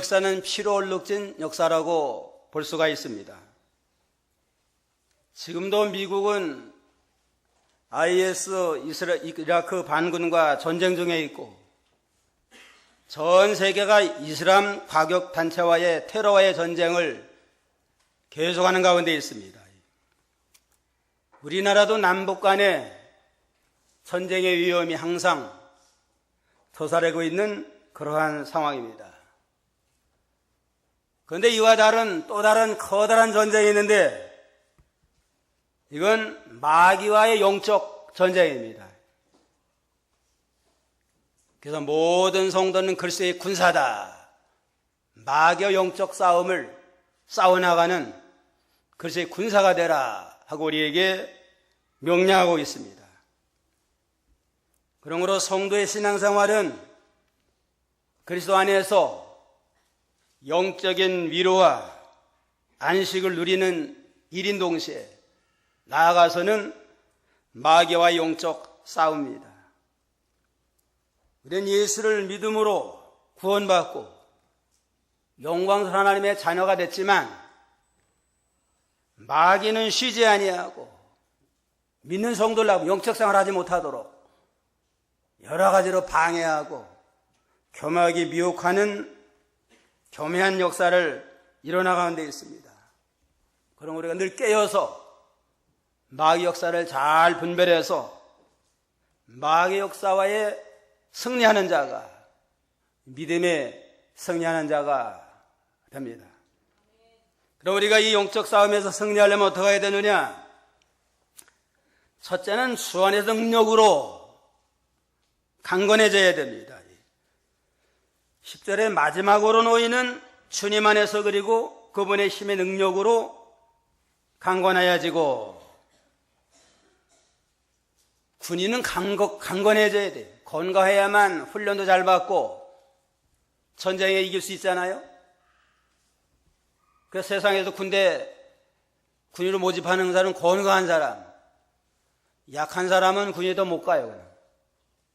역사는 피로 얼룩진 역사라고 볼 수가 있습니다. 지금도 미국은 IS 이라크 반군과 전쟁 중에 있고 전 세계가 이슬람 과격 단체와의 테러와의 전쟁을 계속하는 가운데 있습니다. 우리나라도 남북 간의 전쟁의 위험이 항상 도사리고 있는 그러한 상황입니다. 그런데 이와 다른 또 다른 커다란 전쟁이 있는데 이건 마귀와의 영적 전쟁입니다. 그래서 모든 성도는 그리스도의 군사다. 마귀와 영적 싸움을 싸워나가는 그리스도의 군사가 되라 하고 우리에게 명령하고 있습니다. 그러므로 성도의 신앙생활은 그리스도 안에서 영적인 위로와 안식을 누리는 일인 동시에 나아가서는 마귀와 영적 싸움입니다. 우리는 예수를 믿음으로 구원받고 영광스러운 하나님의 자녀가 됐지만 마귀는 쉬지 아니하고 믿는 성도를 영적 생활을 하지 못하도록 여러 가지로 방해하고 교묘하게 미혹하는 교묘한 역사를 일어나가는 데 있습니다. 그럼 우리가 늘 깨어서 마귀 역사를 잘 분별해서 마귀 역사와의 승리하는 자가 믿음에 승리하는 자가 됩니다. 그럼 우리가 이 영적 싸움에서 승리하려면 어떻게 해야 되느냐? 첫째는 주 안에서 능력으로 강건해져야 됩니다. 10절의 마지막으로 놓이는 주님 안에서 그리고 그분의 힘의 능력으로 강건해야지고 군인은 강건해져야 돼요. 건강해야만 훈련도 잘 받고 전쟁에 이길 수 있잖아요. 그래서 세상에서 군인으로 모집하는 사람은 건강한 사람, 약한 사람은 군인도 못 가요.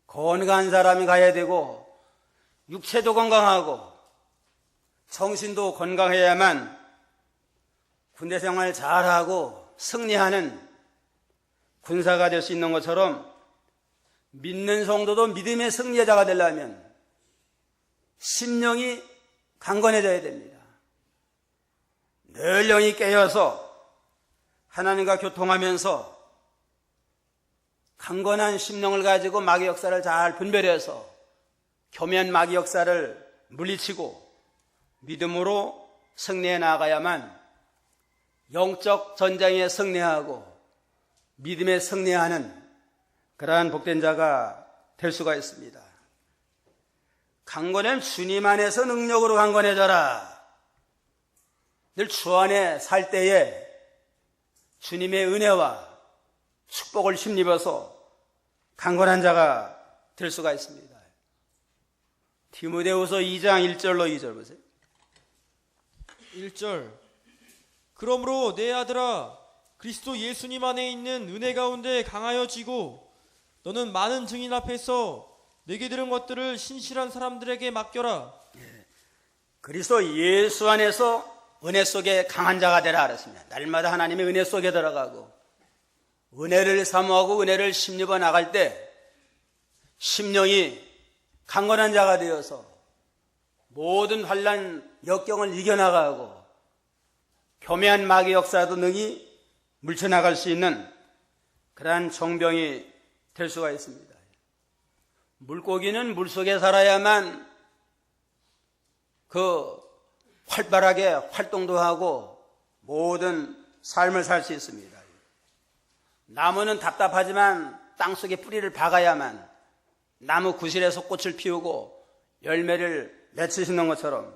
건강한 사람이 가야 되고 육체도 건강하고 정신도 건강해야만 군대 생활 잘하고 승리하는 군사가 될 수 있는 것처럼 믿는 성도도 믿음의 승리자가 되려면 심령이 강건해져야 됩니다. 늘 영이 깨어서 하나님과 교통하면서 강건한 심령을 가지고 마귀 역사를 잘 분별해서 교묘한 마귀 역사를 물리치고 믿음으로 승리해 나가야만 영적 전쟁에 승리하고 믿음에 승리하는 그러한 복된 자가 될 수가 있습니다. 강건한 주님 안에서 능력으로 강건해져라. 늘 주 안에 살 때에 주님의 은혜와 축복을 힘입어서 강건한 자가 될 수가 있습니다. 디모데후서 2장 1절로 2절 보세요. 1절 그러므로 내 아들아 그리스도 예수님 안에 있는 은혜 가운데 강하여지고 너는 많은 증인 앞에서 내게 들은 것들을 신실한 사람들에게 맡겨라. 그리스도 예수 안에서 은혜 속에 강한 자가 되라 그랬습니다. 날마다 하나님의 은혜 속에 들어가고 은혜를 사모하고 은혜를 심입어 나갈 때 심령이 강건한 자가 되어서 모든 환난 역경을 이겨나가고 교묘한 마귀 역사도 능히 물쳐나갈 수 있는 그러한 정병이 될 수가 있습니다. 물고기는 물속에 살아야만 활발하게 활동도 하고 모든 삶을 살 수 있습니다. 나무는 답답하지만 땅속에 뿌리를 박아야만 나무 구실에서 꽃을 피우고 열매를 맺을 수 있는 것처럼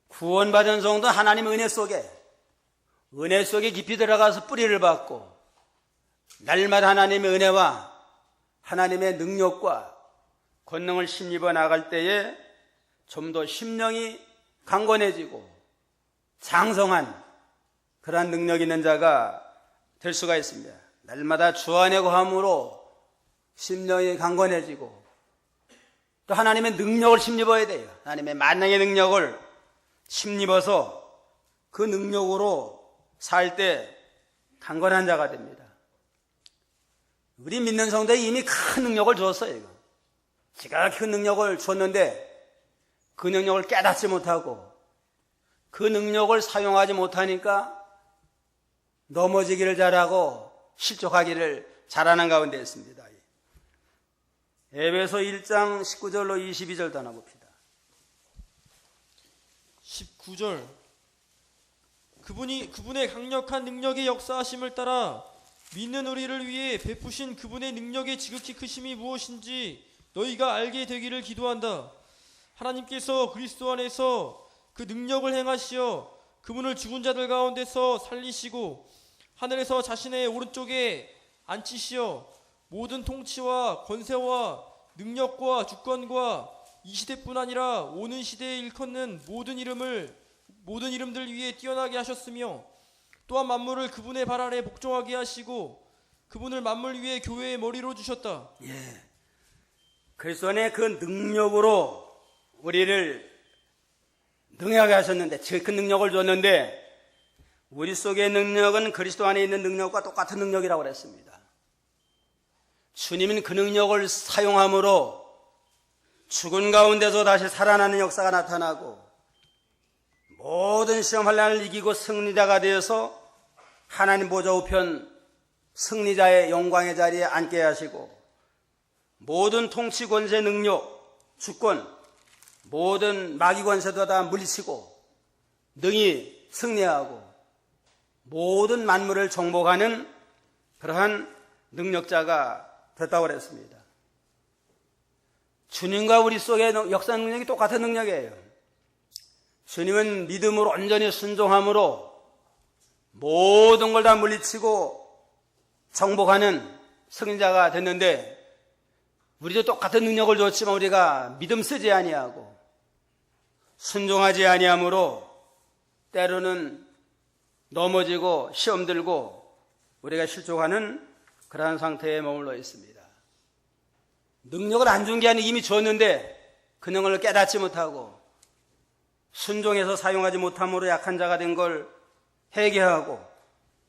구원받은 성도 하나님의 은혜 속에 깊이 들어가서 뿌리를 받고 날마다 하나님의 은혜와 하나님의 능력과 권능을 힘입어 나갈 때에 좀 더 심령이 강건해지고 장성한 그러한 능력 있는 자가 될 수가 있습니다. 날마다 주 안에 거함으로 심령이 강건해지고 또 하나님의 능력을 힘입어야 돼요. 하나님의 만능의 능력을 힘입어서 그 능력으로 살 때 강건한 자가 됩니다. 우리 믿는 성도에 이미 큰 능력을 주었어요. 지극히 큰 능력을 주었는데 그 능력을 깨닫지 못하고 그 능력을 사용하지 못하니까 넘어지기를 잘하고 실족하기를 잘하는 가운데 있습니다. 에베소 1장 19절로 22절 더 나봅시다. 19절. 그분의 강력한 능력의 역사하심을 따라 믿는 우리를 위해 베푸신 그분의 능력의 지극히 크심이 무엇인지 너희가 알게 되기를 기도한다. 하나님께서 그리스도 안에서 그 능력을 행하시어 그분을 죽은 자들 가운데서 살리시고 하늘에서 자신의 오른쪽에 앉히시어 모든 통치와 권세와 능력과 주권과 이 시대뿐 아니라 오는 시대에 일컫는 모든 이름들 위에 뛰어나게 하셨으며 또한 만물을 그분의 발 아래 복종하게 하시고 그분을 만물 위에 교회의 머리로 주셨다. 그리스도 안에 그 능력으로 우리를 능하게 하셨는데, 그 능력을 줬는데 우리 속의 능력은 그리스도 안에 있는 능력과 똑같은 능력이라고 그랬습니다. 주님은 그 능력을 사용함으로 죽은 가운데서 다시 살아나는 역사가 나타나고 모든 시험 환난을 이기고 승리자가 되어서 하나님 보좌 우편 승리자의 영광의 자리에 앉게 하시고 모든 통치 권세 능력 주권 모든 마귀 권세도 다 물리치고 능히 승리하고 모든 만물을 정복하는 그러한 능력자가 됐다고 그랬습니다. 주님과 우리 속의 역사 능력이 똑같은 능력이에요. 주님은 믿음으로 온전히 순종함으로 모든 걸 다 물리치고 정복하는 승리자가 됐는데 우리도 똑같은 능력을 줬지만 우리가 믿음 쓰지 아니하고 순종하지 아니하므로 때로는 넘어지고 시험 들고 우리가 실족하는 그러한 상태에 머물러 있습니다. 능력을 안 준 게 아니라 이미 줬는데 그 능력을 깨닫지 못하고 순종해서 사용하지 못함으로 약한 자가 된 걸 회개하고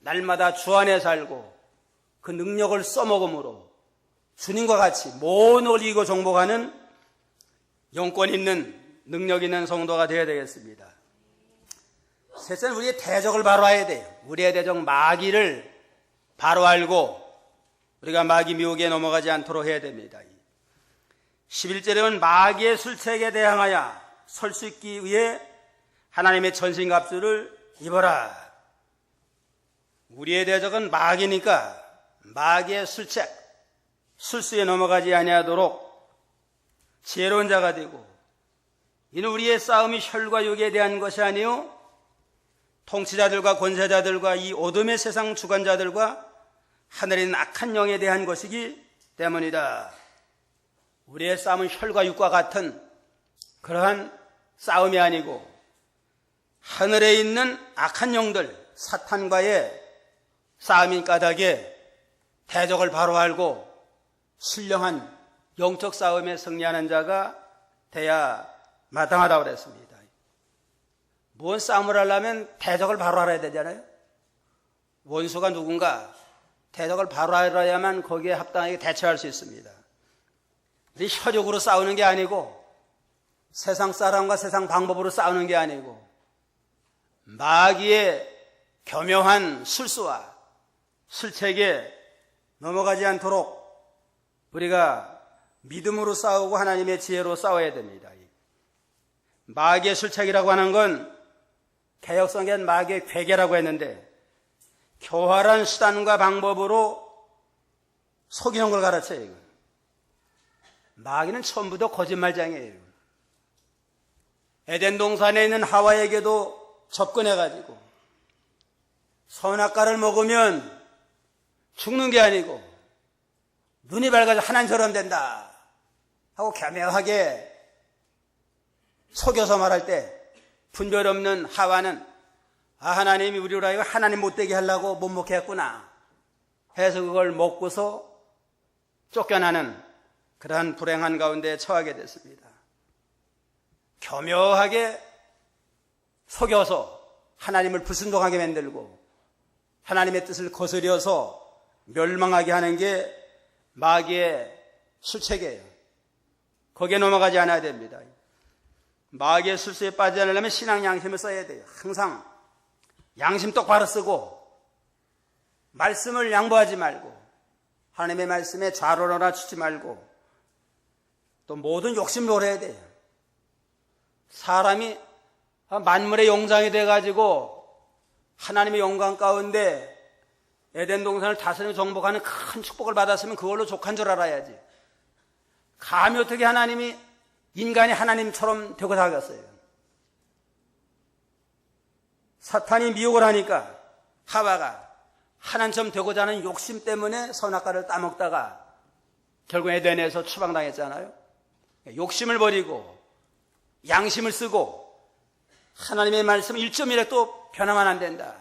날마다 주 안에 살고 그 능력을 써먹음으로 주님과 같이 모든 걸 이기고 정복하는 영권 있는 능력 있는 성도가 되어야 되겠습니다. 셋째는 우리의 대적을 바로 알아야 돼요. 우리의 대적 마귀를 바로 알고 우리가 마귀 미혹에 넘어가지 않도록 해야 됩니다. 11절에는 마귀의 술책에 대항하여 설 수 있기 위해 하나님의 전신갑주를 입어라. 우리의 대적은 마귀니까 마귀의 술책, 술수에 넘어가지 아니하도록 지혜로운 자가 되고 이는 우리의 싸움이 혈과 육에 대한 것이 아니요 통치자들과 권세자들과 이 어둠의 세상 주관자들과 하늘에 있는 악한 영에 대한 것이기 때문이다. 우리의 싸움은 혈과 육과 같은 그러한 싸움이 아니고 하늘에 있는 악한 영들 사탄과의 싸움인 까닭에 대적을 바로 알고 신령한 영적 싸움에 승리하는 자가 돼야 마땅하다고 그랬습니다. 뭔 싸움을 하려면 대적을 바로 알아야 되잖아요. 원수가 누군가 대적을 바로 알아야만 거기에 합당하게 대처할 수 있습니다. 혈육으로 싸우는 게 아니고 세상 사람과 세상 방법으로 싸우는 게 아니고 마귀의 교묘한 술수와 술책에 넘어가지 않도록 우리가 믿음으로 싸우고 하나님의 지혜로 싸워야 됩니다. 마귀의 술책이라고 하는 건 개혁성경 마귀의 괴계라고 했는데 교활한 수단과 방법으로 속이는 걸 가르쳐요. 마귀는 처음부터 거짓말장이에요. 에덴 동산에 있는 하와에게도 접근해가지고 선악과를 먹으면 죽는 게 아니고 눈이 밝아서 하나님처럼 된다 하고 교묘하게 속여서 말할 때 분별 없는 하와는 하나님이 우리로 하여금 하나님 못되게 하려고 못 먹게 했구나 해서 그걸 먹고서 쫓겨나는 그러한 불행한 가운데 처하게 됐습니다. 교묘하게 속여서 하나님을 불순종하게 만들고 하나님의 뜻을 거스려서 멸망하게 하는 게 마귀의 술책이에요. 거기에 넘어가지 않아야 됩니다. 마귀의 술수에 빠지지 않으려면 신앙 양심을 써야 돼요. 항상 양심 똑바로 쓰고 말씀을 양보하지 말고 하나님의 말씀에 좌로나 치지 말고 또 모든 욕심을 버려야 돼요. 사람이 만물의 용장이 돼가지고 하나님의 영광 가운데 에덴 동산을 다스리며 정복하는 큰 축복을 받았으면 그걸로 족한 줄 알아야지. 감히 어떻게 하나님이 인간이 하나님처럼 되고 살겠어요. 사탄이 미혹을 하니까 하와가 하나님처럼 되고자 하는 욕심 때문에 선악과를 따먹다가 결국 에덴에서 추방당했잖아요. 욕심을 버리고 양심을 쓰고 하나님의 말씀 1.1획도 변하면 안 된다.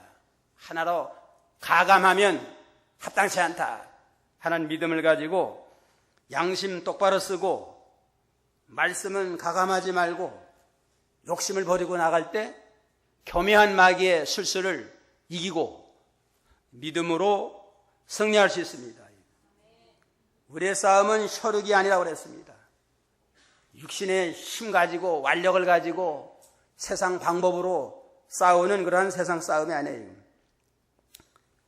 하나로 가감하면 합당치 않다 하는 믿음을 가지고 양심 똑바로 쓰고 말씀은 가감하지 말고 욕심을 버리고 나갈 때 교묘한 마귀의 술수를 이기고 믿음으로 승리할 수 있습니다. 우리의 싸움은 혈육이 아니라고 그랬습니다. 육신의 힘 가지고 완력을 가지고 세상 방법으로 싸우는 그러한 세상 싸움이 아니에요.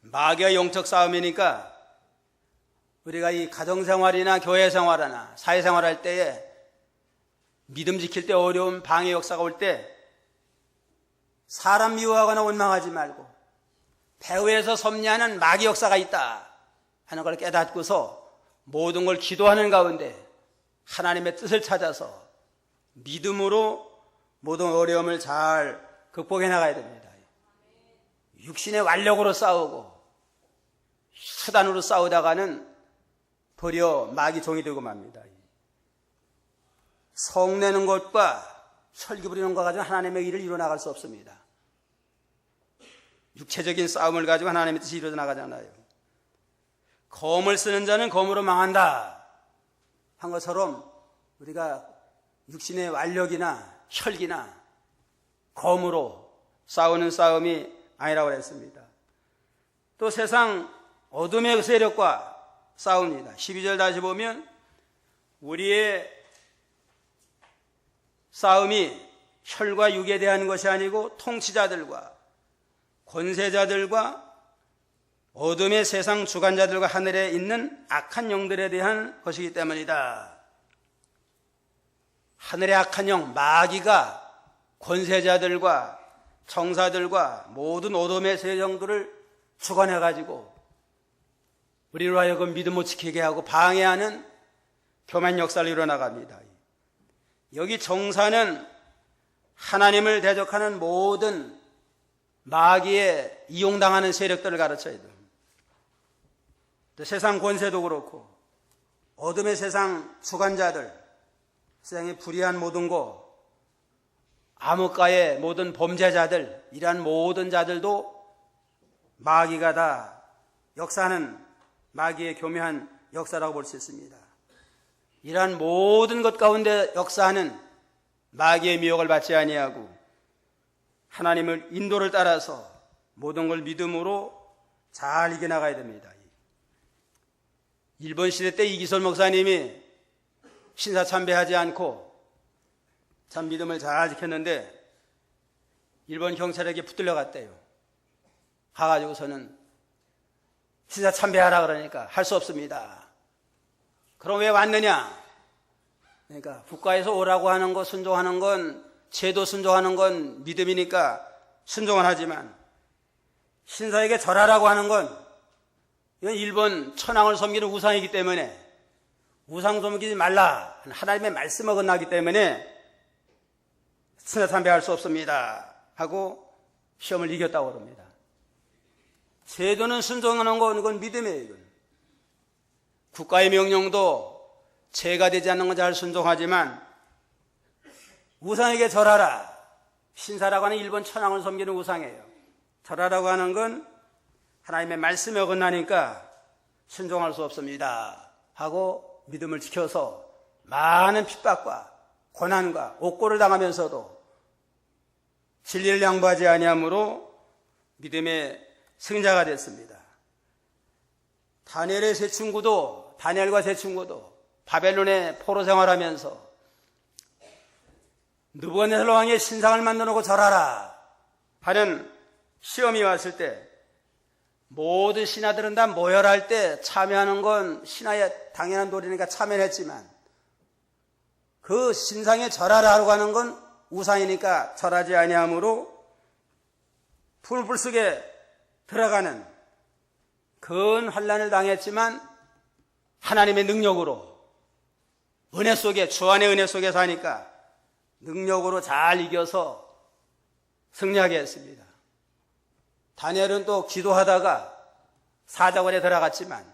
마귀와 영적 싸움이니까 우리가 이 가정생활이나 교회생활이나 사회생활할 때에 믿음 지킬 때 어려운 방해 역사가 올 때 사람 미워하거나 원망하지 말고 배후에서 섭리하는 마귀 역사가 있다 하는 걸 깨닫고서 모든 걸 기도하는 가운데 하나님의 뜻을 찾아서 믿음으로 모든 어려움을 잘 극복해 나가야 됩니다. 육신의 완력으로 싸우고 수단으로 싸우다가는 도리어 마귀 종이 되고 맙니다. 성내는 것과 설기 부리는 것 가지고 하나님의 일을 이루어나갈 수 없습니다. 육체적인 싸움을 가지고 하나님의 뜻이 이루어져 나가잖아요. 검을 쓰는 자는 검으로 망한다 한 것처럼 우리가 육신의 완력이나 혈기나 검으로 싸우는 싸움이 아니라고 했습니다. 또 세상 어둠의 세력과 싸웁니다. 12절 다시 보면 우리의 싸움이 혈과 육에 대한 것이 아니고 통치자들과 권세자들과 어둠의 세상 주관자들과 하늘에 있는 악한 영들에 대한 것이기 때문이다. 하늘의 악한 영, 마귀가 권세자들과 청사들과 모든 어둠의 세력들을 주관해가지고 우리로 하여금 믿음 못 지키게 하고 방해하는 교만 역사를 이뤄나갑니다. 여기 정사는 하나님을 대적하는 모든 마귀에 이용당하는 세력들을 가르쳐야 돼요. 세상 권세도 그렇고 어둠의 세상 주관자들, 세상의 불의한 모든 것, 암흑가의 모든 범죄자들, 이러한 모든 자들도 마귀가 다 역사하는 마귀의 교묘한 역사라고 볼 수 있습니다. 이러한 모든 것 가운데 역사하는 마귀의 미혹을 받지 아니하고 하나님을 인도를 따라서 모든 걸 믿음으로 잘 이겨나가야 됩니다. 일본 시대 때 이기설 목사님이 신사참배하지 않고 참 믿음을 잘 지켰는데 일본 경찰에게 붙들려 갔대요. 가가지고서는 신사참배하라 그러니까 할 수 없습니다. 그럼 왜 왔느냐? 그러니까 국가에서 오라고 하는 거 순종하는 건 제도 순종하는 건 믿음이니까 순종은 하지만 신사에게 절하라고 하는 건 이건 일본 천황을 섬기는 우상이기 때문에 우상 섬기지 말라 하나님의 말씀을 어긋나기 때문에 신사참배할 수 없습니다 하고 시험을 이겼다고 그럽니다. 제도는 순종하는 건 이건 믿음이에요. 이건. 국가의 명령도 죄가 되지 않는 건 잘 순종하지만 우상에게 절하라. 신사라고 하는 일본 천황을 섬기는 우상이에요. 절하라고 하는 건 하나님의 말씀에 어긋나니까 순종할 수 없습니다 하고 믿음을 지켜서 많은 핍박과 고난과 옥고를 당하면서도 진리를 양보하지 아니함으로 믿음의 승자가 됐습니다. 다니엘과 세 친구도 바벨론의 포로 생활하면서 느부갓네살 왕의 신상을 만들어 놓고 절하라 하는 시험이 왔을 때 모든 신하들은 다 모여랄 때 참여하는 건 신하의 당연한 도리니까 참여를 했지만 그 신상에 절하라 하고 하는 건 우상이니까 절하지 아니하므로 풀불 속에 들어가는 큰 환난을 당했지만 하나님의 능력으로 은혜 속에, 주 안의 은혜 속에 사니까 능력으로 잘 이겨서 승리하게 했습니다. 다니엘은 또 기도하다가 사자굴에 들어갔지만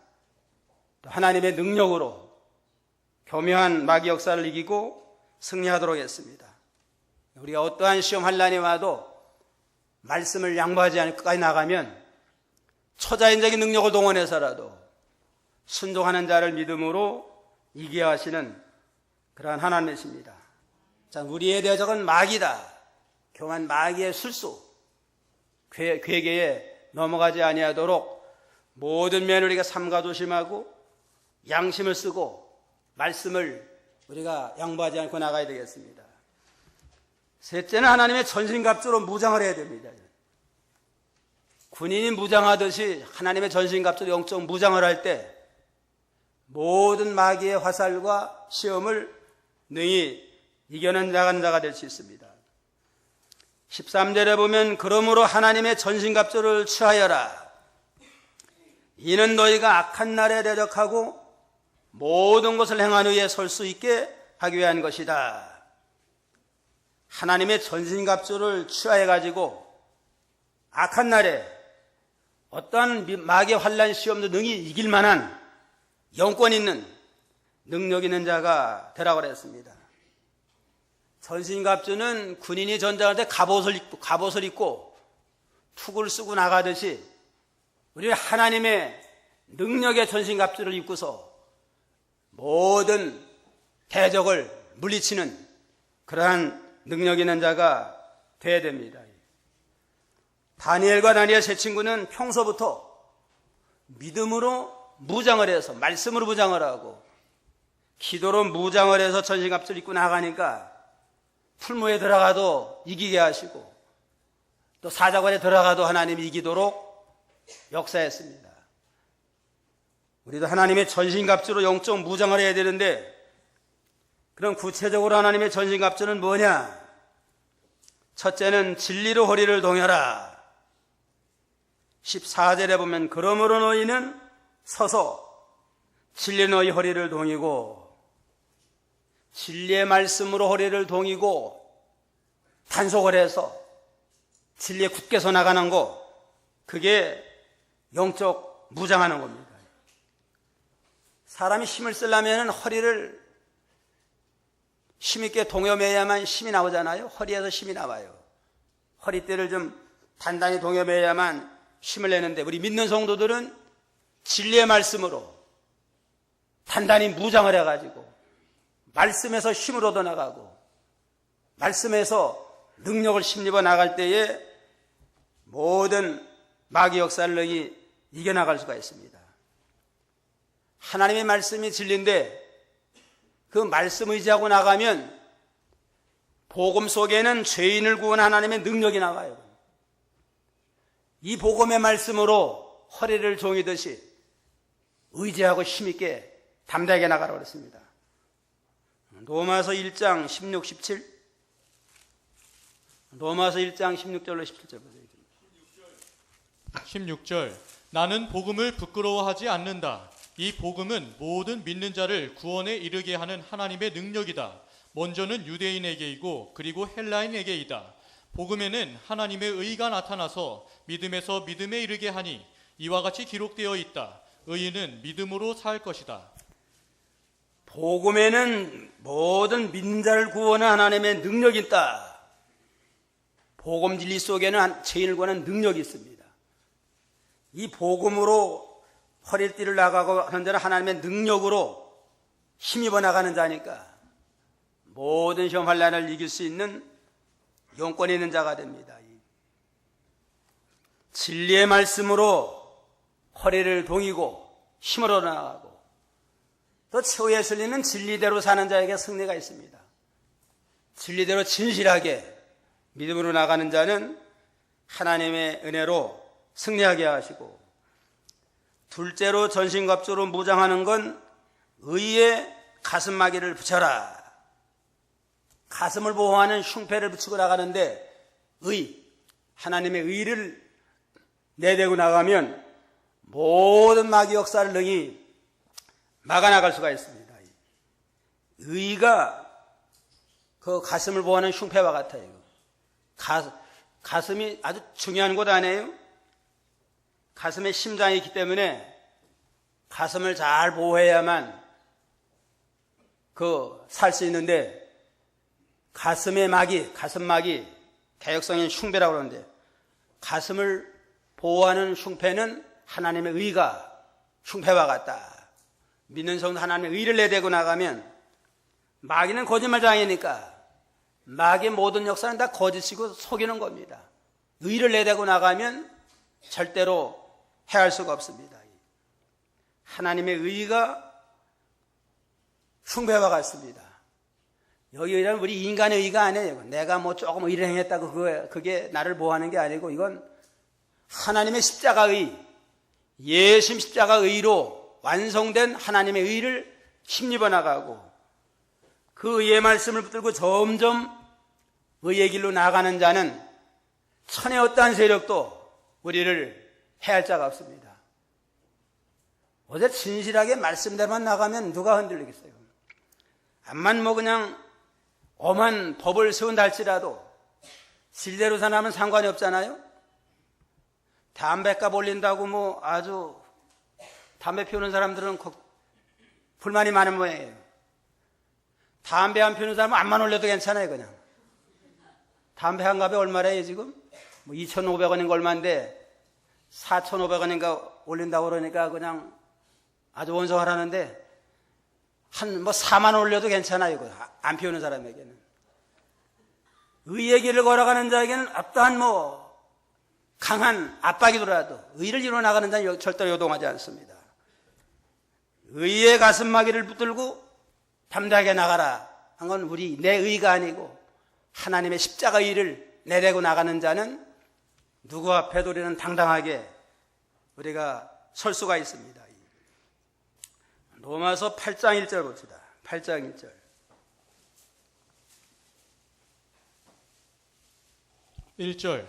또 하나님의 능력으로 교묘한 마귀 역사를 이기고 승리하도록 했습니다. 우리가 어떠한 시험 환난이 와도 말씀을 양보하지 않고 끝까지 나가면 초자연적인 능력을 동원해서라도 순종하는 자를 믿음으로 이기게 하시는 그러한 하나님이십니다. 자, 우리의 대적은 마귀다. 교만 마귀의 술수, 괴계에 넘어가지 아니하도록 모든 면을 우리가 삼가 조심하고 양심을 쓰고 말씀을 우리가 양보하지 않고 나가야 되겠습니다. 셋째는 하나님의 전신갑주로 무장을 해야 됩니다. 군인이 무장하듯이 하나님의 전신갑주로 영적 무장을 할 때 모든 마귀의 화살과 시험을 능히 이겨낸 자가 될 수 있습니다. 13절에 보면 그러므로 하나님의 전신갑주를 취하여라. 이는 너희가 악한 날에 대적하고 모든 것을 행한 후에 설 수 있게 하기 위한 것이다. 하나님의 전신갑주를 취하해가지고 악한 날에 어떠한 마귀의 환난 시험도 능히 이길 만한 영권 있는 능력 있는 자가 되라고 그랬습니다. 전신갑주는 군인이 전장할 때 갑옷을 입고 투구를 쓰고 나가듯이 우리는 하나님의 능력의 전신갑주를 입고서 모든 대적을 물리치는 그러한 능력 있는 자가 되어야 됩니다. 다니엘과 다니엘 세 친구는 평소부터 믿음으로 무장을 해서 말씀으로 무장을 하고 기도로 무장을 해서 전신갑주를 입고 나가니까 풀무에 들어가도 이기게 하시고 또 사자관에 들어가도 하나님이 이기도록 역사했습니다. 우리도 하나님의 전신갑주로 영적 무장을 해야 되는데 그럼 구체적으로 하나님의 전신갑주는 뭐냐? 첫째는 진리로 허리를 동여라. 14절에 보면 그러므로 너희는 서서 진리 너희 허리를 동이고 진리의 말씀으로 허리를 동이고 단속을 해서 진리에 굳게 서 나가는 거 그게 영적 무장하는 겁니다. 사람이 힘을 쓰려면 허리를 힘있게 동여매야만 힘이 나오잖아요. 허리에서 힘이 나와요. 허리띠를 좀 단단히 동여매야만 힘을 내는데 우리 믿는 성도들은 진리의 말씀으로 단단히 무장을 해가지고 말씀에서 힘을 얻어나가고 말씀에서 능력을 힘입어 나갈 때에 모든 마귀 역사를 이겨나갈 수가 있습니다. 하나님의 말씀이 진리인데 그 말씀 의지하고 나가면 복음 속에는 죄인을 구원하는 하나님의 능력이 나가요. 이 복음의 말씀으로 허리를 종이듯이 의지하고 힘있게 담대하게 나가라고 그랬습니다. 로마서 1장 16, 17 로마서 1장 16절로 17절 보세요. 16절 나는 복음을 부끄러워하지 않는다. 이 복음은 모든 믿는 자를 구원에 이르게 하는 하나님의 능력이다. 먼저는 유대인에게이고 그리고 헬라인에게이다. 복음에는 하나님의 의가 나타나서 믿음에서 믿음에 이르게 하니 이와 같이 기록되어 있다. 의인은 믿음으로 살 것이다. 복음에는 모든 믿는 자를 구원하는 하나님의 능력이 있다. 복음 진리 속에는 죄인을 구원하는 능력이 있습니다. 이 복음으로 허리띠를 나가고 하는 자는 하나님의 능력으로 힘입어 나가는 자니까 모든 시험 환난을 이길 수 있는 용건이 있는 자가 됩니다. 진리의 말씀으로 허리를 동이고 힘으로 나가고 또 최후의 진리는 진리대로 사는 자에게 승리가 있습니다. 진리대로 진실하게 믿음으로 나가는 자는 하나님의 은혜로 승리하게 하시고, 둘째로 전신갑주로 무장하는 건 의의 가슴마개를 붙여라. 가슴을 보호하는 흉패를 붙이고 나가는데 하나님의 의를 내대고 나가면 모든 마귀 역사를 능히 막아나갈 수가 있습니다. 의가 그 가슴을 보호하는 흉패와 같아요. 가슴이 아주 중요한 곳 아니에요? 가슴에 심장이 있기 때문에 가슴을 잘 보호해야만 살 수 있는데, 가슴의 마귀, 가슴마귀, 개혁성인 흉배라고 그러는데, 가슴을 보호하는 흉패는 하나님의 의가 흉패와 같다. 믿는 성도 하나님의 의를 내대고 나가면, 마귀는 거짓말장이니까 마귀의 모든 역사는 다 거짓이고 속이는 겁니다. 의를 내대고 나가면 절대로 해할 수가 없습니다. 하나님의 의가 흉배와 같습니다. 여기 의는 우리 인간의 의가 아니에요. 내가 뭐 조금 의를 행했다고 그게 나를 보호하는 게 아니고, 이건 하나님의 십자가의, 예수님 십자가 의로 완성된 하나님의 의를 힘입어 나가고, 그 의의 말씀을 붙들고 점점 의의 길로 나가는 자는 천의 어떠한 세력도 우리를 해할 자가 없습니다. 어제 진실하게 말씀대로만 나가면 누가 흔들리겠어요? 암만 뭐 그냥 엄한 법을 세운다 할지라도 진리대로 사나면 상관이 없잖아요. 담배값 올린다고 뭐 아주 담배 피우는 사람들은 불만이 많은 모양이에요. 담배 안 피우는 사람은 암만 올려도 괜찮아요. 그냥 담배 한 갑에 얼마래요 지금? 뭐 2,500원인가 얼마인데 4,500원인가 올린다고 그러니까 그냥 아주 원성하라는데, 한 4만 원 올려도 괜찮아요. 안 피우는 사람에게는. 의의 길을 걸어가는 자에게는 어떠한 강한 압박이 들어와도 의를 이루어 나가는 자는 절대로 요동하지 않습니다. 의의 가슴마개를 붙들고 담대하게 나가라 한 건 내 의가 아니고 하나님의 십자가 의를 내대고 나가는 자는 누구 앞에도 우리는 당당하게 우리가 설 수가 있습니다. 로마서 8장 1절 봅시다. 8장 1절. 1절.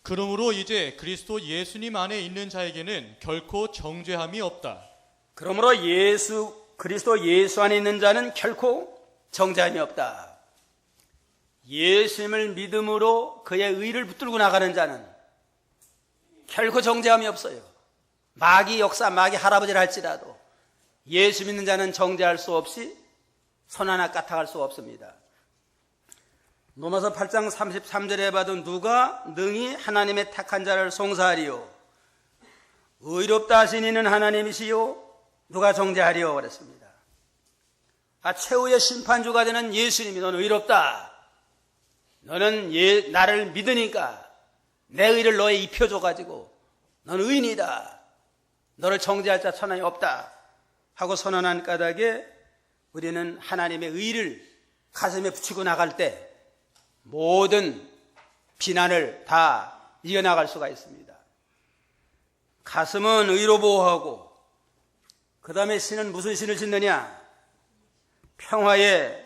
그러므로 이제 그리스도 예수님 안에 있는 자에게는 결코 정죄함이 없다. 그러므로 그리스도 예수 안에 있는 자는 결코 정죄함이 없다. 예수님을 믿음으로 그의 의를 붙들고 나가는 자는 결코 정죄함이 없어요. 마귀 역사, 마귀 할아버지를 할지라도 예수 믿는 자는 정죄할 수 없이 선 하나 까딱할 수 없습니다. 로마서 8장 33절에 봐도 누가 능히 하나님의 택한 자를 송사하리요? 의롭다 하신 이는 하나님이시요? 누가 정죄하리요? 그랬습니다. 최후의 심판주가 되는 예수님이 너는 의롭다. 너는 나를 믿으니까 내 의를 너에 입혀줘가지고 너는 의인이다. 너를 정죄할 자 천하에 없다 하고 선언한 까닭에 우리는 하나님의 의를 가슴에 붙이고 나갈 때 모든 비난을 다 이겨나갈 수가 있습니다. 가슴은 의로 보호하고, 그 다음에 신은 무슨 신을 신느냐? 평화의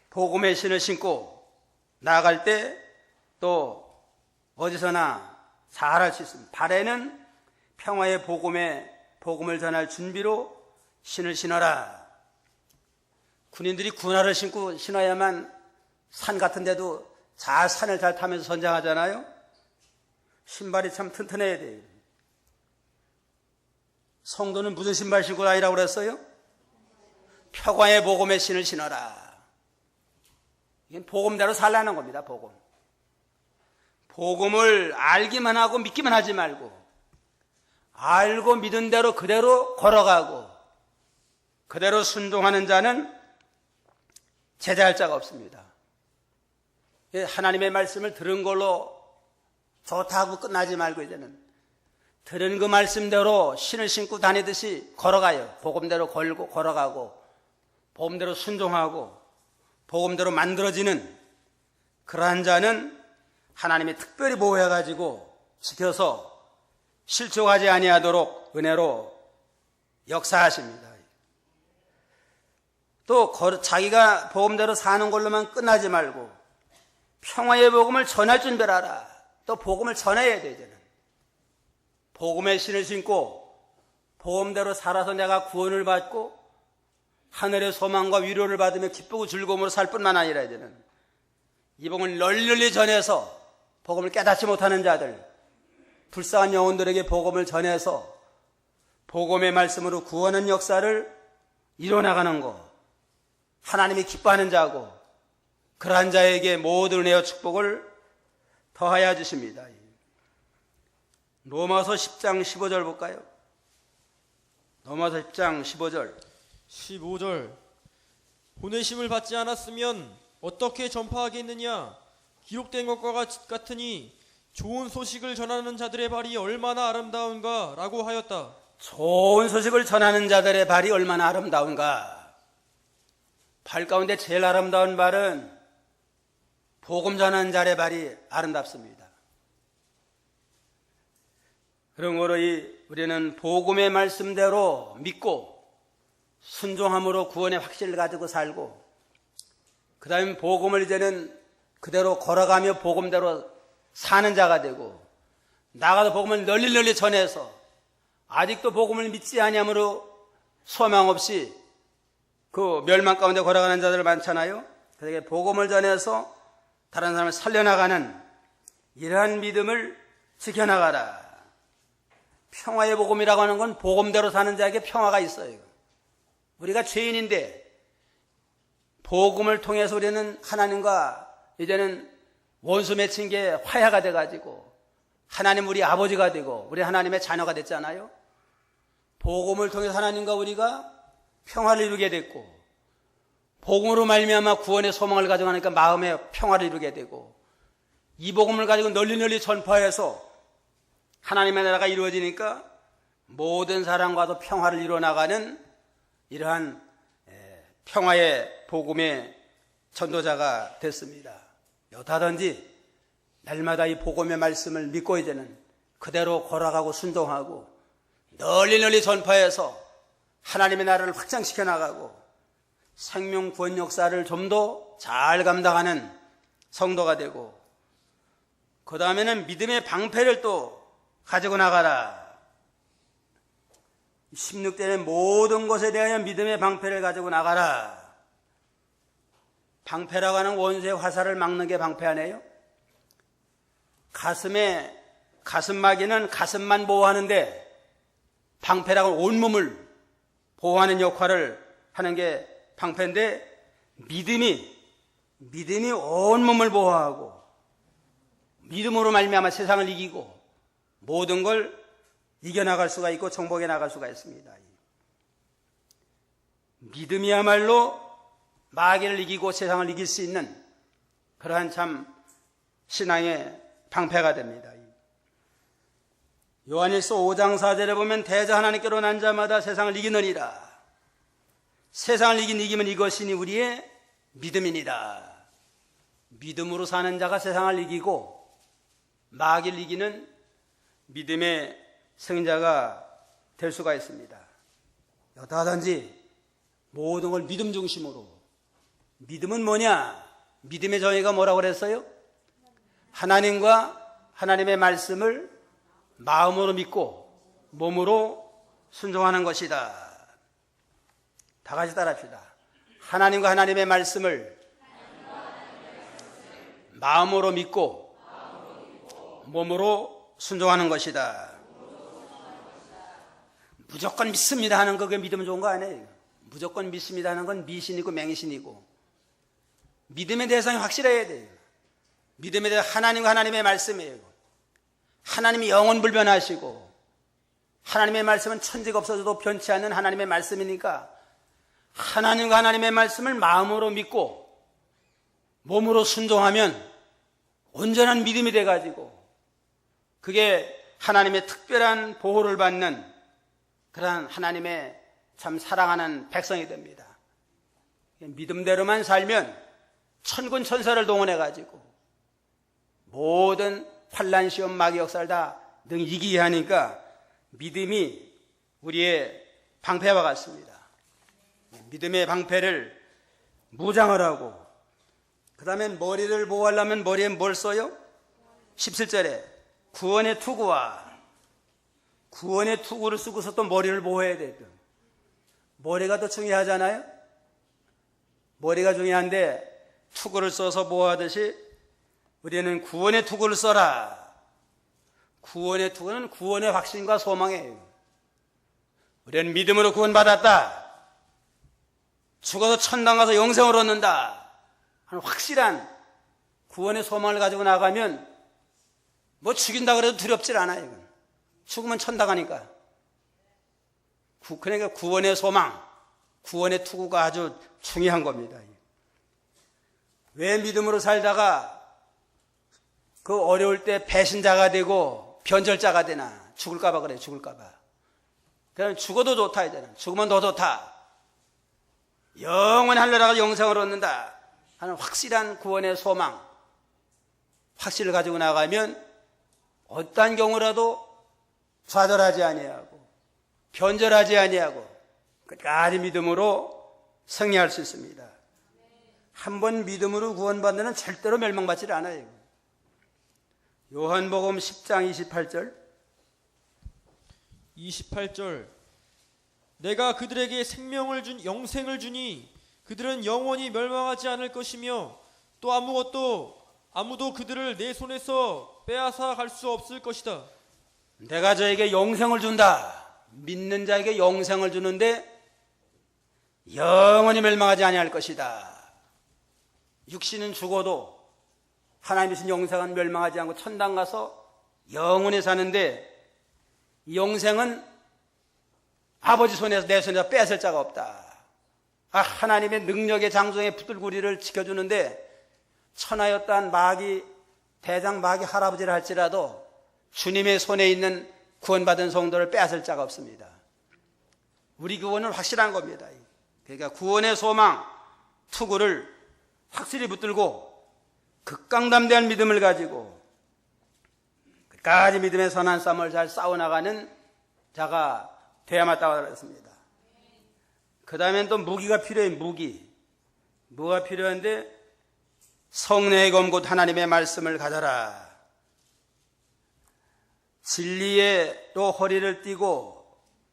복음의 신을 신고 나아갈 때 또 어디서나 잘할 수 있습니다. 발에는 평화의 복음을 전할 준비로 신을 신어라. 군인들이 군화를 신고 신어야만 산 같은 데도 산을 잘 타면서 선장하잖아요. 신발이 참 튼튼해야 돼요. 성도는 무슨 신발 신고 다니라고 그랬어요? 평화의 복음의 신을 신어라. 이건 복음대로 살라는 겁니다. 복음을 알기만 하고 믿기만 하지 말고, 알고 믿은 대로 그대로 걸어가고 그대로 순종하는 자는 제대할 자가 없습니다. 하나님의 말씀을 들은 걸로 좋다고 끝나지 말고 이제는 들은 그 말씀대로 신을 신고 다니듯이 걸어가요. 복음대로 걸고 걸어가고 복음대로 순종하고 복음대로 만들어지는 그러한 자는 하나님이 특별히 보호해가지고 지켜서 실족하지 아니하도록 은혜로 역사하십니다. 또 자기가 복음대로 사는 걸로만 끝나지 말고 평화의 복음을 전할 준비를 하라. 또 복음을 전해야 돼. 이제는 복음의 신을 신고 복음대로 살아서 내가 구원을 받고 하늘의 소망과 위로를 받으며 기쁘고 즐거움으로 살 뿐만 아니라 이제는 이 복음을 널리 전해서 복음을 깨닫지 못하는 자들, 불쌍한 영혼들에게 복음을 전해서 복음의 말씀으로 구원의 역사를 이뤄나가는 것, 하나님이 기뻐하는 자고 그러한 자에게 모든 은혜와 축복을 더하여 주십니다. 로마서 10장 15절 볼까요? 로마서 10장 15절 15절 보내심을 받지 않았으면 어떻게 전파하겠느냐? 기록된 것과 같으니 좋은 소식을 전하는 자들의 발이 얼마나 아름다운가 라고 하였다. 좋은 소식을 전하는 자들의 발이 얼마나 아름다운가. 발 가운데 제일 아름다운 발은 복음 전하는 자의 발이 아름답습니다. 그러므로 우리는 복음의 말씀대로 믿고 순종함으로 구원의 확신을 가지고 살고 그 다음에 복음을 이제는 그대로 걸어가며 복음대로 사는 자가 되고 나가서 복음을 널리 전해서 아직도 복음을 믿지 아니함으로 소망 없이 그 멸망 가운데 걸어가는 자들 많잖아요. 그래서 복음을 전해서 다른 사람을 살려나가는 이러한 믿음을 지켜나가라. 평화의 복음이라고 하는 건 복음대로 사는 자에게 평화가 있어요. 우리가 죄인인데 복음을 통해서 우리는 하나님과 이제는 원수 맺힌 게 화해가 돼가지고 하나님 우리 아버지가 되고 우리 하나님의 자녀가 됐잖아요. 복음을 통해서 하나님과 우리가 평화를 이루게 됐고 복음으로 말미암아 구원의 소망을 가져가니까 마음의 평화를 이루게 되고 이 복음을 가지고 널리 전파해서 하나님의 나라가 이루어지니까 모든 사람과도 평화를 이루어나가는 이러한 평화의 복음의 전도자가 됐습니다. 여타든지 날마다 이 복음의 말씀을 믿고 이제는 그대로 걸어가고 순종하고 널리 전파해서 하나님의 나라를 확장시켜 나가고 생명 구원 역사를 좀 더 잘 감당하는 성도가 되고 그 다음에는 믿음의 방패를 또 가지고 나가라. 16절에 모든 것에 대하여 믿음의 방패를 가지고 나가라. 방패라고 하는 원수의 화살을 막는 게 방패 아니에요? 가슴막이는 가슴만 보호하는데 방패라고 하는 온몸을 보호하는 역할을 하는 게 방패인데 믿음이 온몸을 보호하고 믿음으로 말미암아 세상을 이기고 모든 걸 이겨나갈 수가 있고 정복해 나갈 수가 있습니다. 믿음이야말로 마귀를 이기고 세상을 이길 수 있는 그러한 참 신앙의 방패가 됩니다. 요한일서 5장 4절에 보면 대저 하나님께로 난 자마다 세상을 이기느니라. 세상을 이기면 이것이니 우리의 믿음이니라. 믿음으로 사는 자가 세상을 이기고 마귀를 이기는 믿음의 승자가 될 수가 있습니다. 여타든지 모든 걸 믿음 중심으로. 믿음은 뭐냐? 믿음의 정의가 뭐라고 그랬어요? 하나님과 하나님의 말씀을 마음으로 믿고 몸으로 순종하는 것이다. 다 같이 따라합시다. 하나님과 하나님의 말씀을 마음으로 믿고 몸으로 순종하는 것이다. 무조건 믿습니다 하는 거 그게 믿으면 좋은 거 아니에요. 무조건 믿습니다 하는 건 미신이고 맹신이고 믿음의 대상이 확실해야 돼요. 믿음에 대해 하나님과 하나님의 말씀이에요. 하나님이 영원불변하시고 하나님의 말씀은 천지가 없어져도 변치 않는 하나님의 말씀이니까 하나님과 하나님의 말씀을 마음으로 믿고 몸으로 순종하면 온전한 믿음이 돼가지고 그게 하나님의 특별한 보호를 받는 그러한 하나님의 참 사랑하는 백성이 됩니다. 믿음대로만 살면 천군 천사를 동원해가지고 모든 환난 시험 마귀 역사를 다 능히 이기게 하니까 믿음이 우리의 방패와 같습니다. 믿음의 방패를 무장을 하고 그 다음에 머리를 보호하려면 머리에 뭘 써요? 17절에 구원의 투구와 구원의 투구를 쓰고서 또 머리를 보호해야 되죠. 머리가 더 중요하잖아요. 머리가 중요한데 투구를 써서 보호하듯이 우리는 구원의 투구를 써라. 구원의 투구는 구원의 확신과 소망이에요. 우리는 믿음으로 구원받았다. 죽어서 천당 가서 영생을 얻는다 하는 확실한 구원의 소망을 가지고 나가면 뭐 죽인다 그래도 두렵질 않아요. 이건. 죽으면 천당 가니까. 그러니까 구원의 소망, 구원의 투구가 아주 중요한 겁니다. 왜 믿음으로 살다가 그 어려울 때 배신자가 되고 변절자가 되나? 죽을까봐 그래요. 죽을까봐. 그럼 죽어도 좋다 이제는. 죽으면 더 좋다. 영원히 하늘나라가 영생을 얻는다 하는 확실한 구원의 소망, 확신을 가지고 나가면 어떠한 경우라도 좌절하지 아니하고 변절하지 아니하고 끝까지 믿음으로 승리할 수 있습니다. 한 번 믿음으로 구원받는 데는 절대로 멸망받지 않아요. 요한복음 10장 28절 28절 내가 그들에게 영생을 주니 그들은 영원히 멸망하지 않을 것이며 또 아무도 그들을 내 손에서 빼앗아 갈 수 없을 것이다. 내가 저에게 영생을 준다. 믿는 자에게 영생을 주는데 영원히 멸망하지 아니할 것이다. 육신은 죽어도 하나님이 주신 영생은 멸망하지 않고 천당 가서 영원히 사는데 이 영생은 아버지 손에서 내 손에서 뺏을 자가 없다. 하나님의 능력의 장성의 붙들고리를 지켜주는데 천하였던 마귀 대장 마귀 할아버지를 할지라도 주님의 손에 있는 구원받은 성도를 빼앗을 자가 없습니다. 우리 구원은 확실한 겁니다. 그러니까 구원의 소망, 투구를 확실히 붙들고 극강담대한 믿음을 가지고 끝까지 믿음의 선한 싸움을 잘 싸워나가는 자가 돼야 마땅하다고 했습니다. 그 다음엔 또 무기가 필요해요. 무기가 필요한데 성령의 검 곧 하나님의 말씀을 가져라. 진리로 허리를 띠고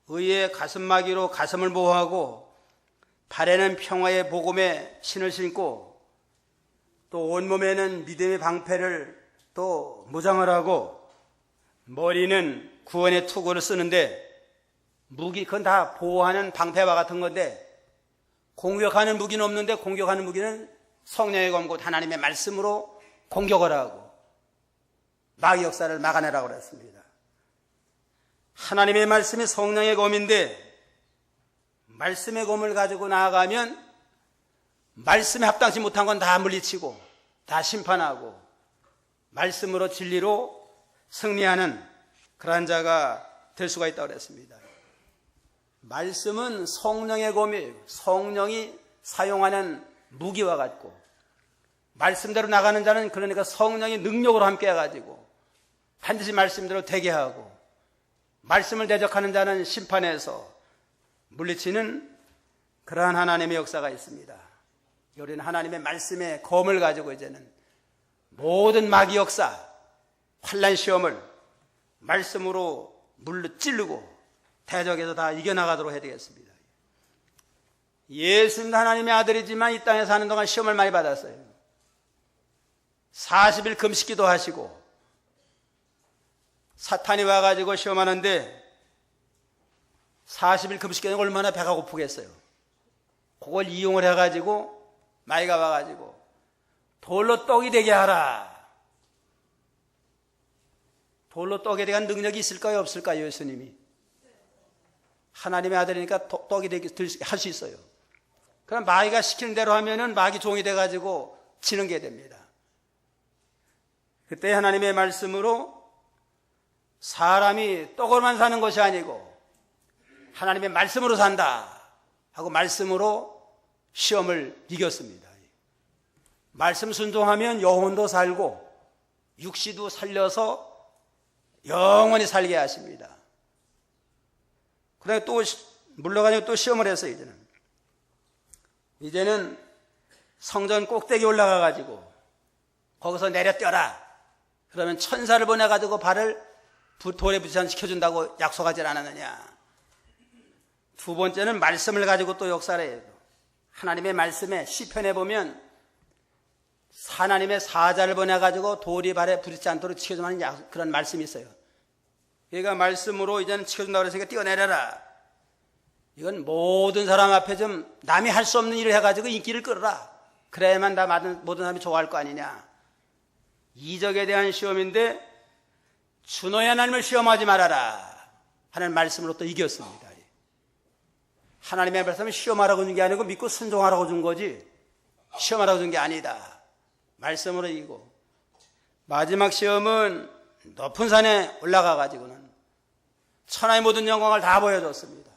의의 가슴막이로 가슴을 보호하고 발에는 평화의 복음의 신을 신고 또 온몸에는 믿음의 방패를 또 무장을 하고 머리는 구원의 투구를 쓰는데 그건 다 보호하는 방패와 같은 건데 공격하는 무기는 없는데 공격하는 무기는 성령의 검 곧 하나님의 말씀으로 공격을 하고 마귀 역사를 막아내라고 그랬습니다. 하나님의 말씀이 성령의 검인데 말씀의 검을 가지고 나아가면 말씀에 합당치 못한 건 다 물리치고 다 심판하고 말씀으로 진리로 승리하는 그러한 자가 될 수가 있다고 그랬습니다. 말씀은 성령의 검이에요. 성령이 사용하는 무기와 같고 말씀대로 나가는 자는 그러니까 성령의 능력으로 함께 해가지고 반드시 말씀대로 되게 하고 말씀을 대적하는 자는 심판에서 물리치는 그러한 하나님의 역사가 있습니다. 우리는 하나님의 말씀의 검을 가지고 이제는 모든 마귀 역사, 환난 시험을 말씀으로 물로 찌르고 대적에서 다 이겨나가도록 해야 되겠습니다. 예수님도 하나님의 아들이지만 이 땅에 사는 동안 시험을 많이 받았어요. 40일 금식기도 하시고 사탄이 와가지고 시험하는데 40일 금식기는 얼마나 배가 고프겠어요. 그걸 이용을 해가지고 마귀가 와가지고 돌로 떡이 되게 하라. 돌로 떡에 대한 능력이 있을까요? 없을까요? 예수님이 하나님의 아들이니까 떡이 되게 할 수 있어요. 그럼 마귀가 시키는 대로 하면은 마귀 종이 돼가지고 지는 게 됩니다. 그때 하나님의 말씀으로 사람이 떡으로만 사는 것이 아니고 하나님의 말씀으로 산다 하고 말씀으로 시험을 이겼습니다. 말씀 순종하면 영혼도 살고 육시도 살려서 영원히 살게 하십니다. 그러니까 또 물러가지고 또 시험을 해서 이제는 성전 꼭대기 올라가가지고 거기서 내려 뛰어라. 그러면 천사를 보내가지고 발을 돌에 부딪혀 시켜준다고 약속하지 않았느냐. 두 번째는 말씀을 가지고 또 역사를 해요. 하나님의 말씀에 시편에 보면 하나님의 사자를 보내가지고 돌이 발에 부딪지 않도록 지켜주는 그런 말씀이 있어요. 그러니까 말씀으로 이제는 지켜준다고 그래서 뛰어내려라. 이건 모든 사람 앞에 좀 남이 할 수 없는 일을 해가지고 인기를 끌어라. 그래야만 모든 사람이 좋아할 거 아니냐. 이적에 대한 시험인데 주너의 하나님을 시험하지 말아라 하는 말씀으로 또 이겼습니다. 하나님의 말씀은 시험하라고 준 게 아니고 믿고 순종하라고 준 거지 시험하라고 준 게 아니다. 말씀으로 이기고 마지막 시험은 높은 산에 올라가 가지고는 천하의 모든 영광을 다 보여줬습니다.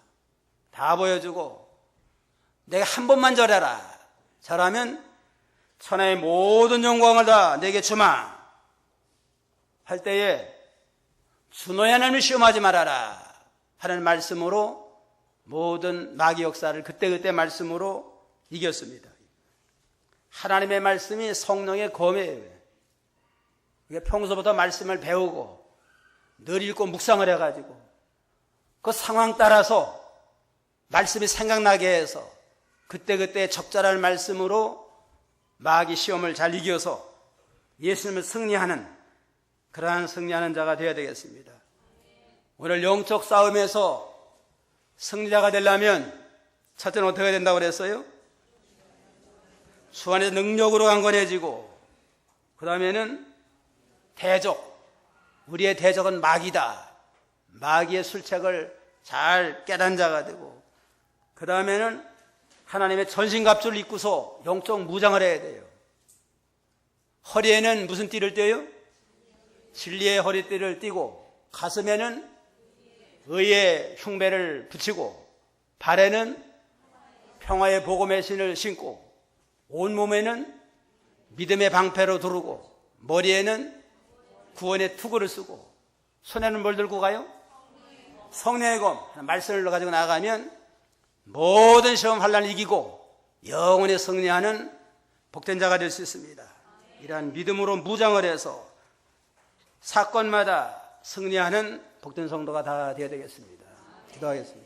다 보여주고 내가 한 번만 절해라. 절하면 천하의 모든 영광을 다 내게 주마 할 때에 주 너의 하나님을 시험하지 말아라 하는 말씀으로 모든 마귀 역사를 그때그때 말씀으로 이겼습니다. 하나님의 말씀이 성령의 검이에요. 평소부터 말씀을 배우고 늘 읽고 묵상을 해가지고 그 상황 따라서 말씀이 생각나게 해서 그때그때 적절한 말씀으로 마귀 시험을 잘 이겨서 예수님을 승리하는 그러한 승리하는 자가 되어야 되겠습니다. 오늘 영적 싸움에서 승리자가 되려면 첫째는 어떻게 해야 된다고 그랬어요? 주 안에서 능력으로 강건해지고 그 다음에는 대적, 우리의 대적은 마귀다. 마귀의 술책을 잘 깨닫는 자가 되고 그 다음에는 하나님의 전신갑주를 입고서 영적 무장을 해야 돼요. 허리에는 무슨 띠를 떼요? 진리의 허리띠를 띠고 가슴에는 의의 흉배를 붙이고 발에는 평화의 복음의 신을 신고 온몸에는 믿음의 방패로 두르고 머리에는 구원의 투구를 쓰고 손에는 뭘 들고 가요? 성령의 검 말씀을 가지고 나가면 모든 시험 환난을 이기고 영원히 승리하는 복된 자가 될 수 있습니다. 이러한 믿음으로 무장을 해서 사건마다 승리하는 복된 성도가 다 되어야 되겠습니다. 기도하겠습니다.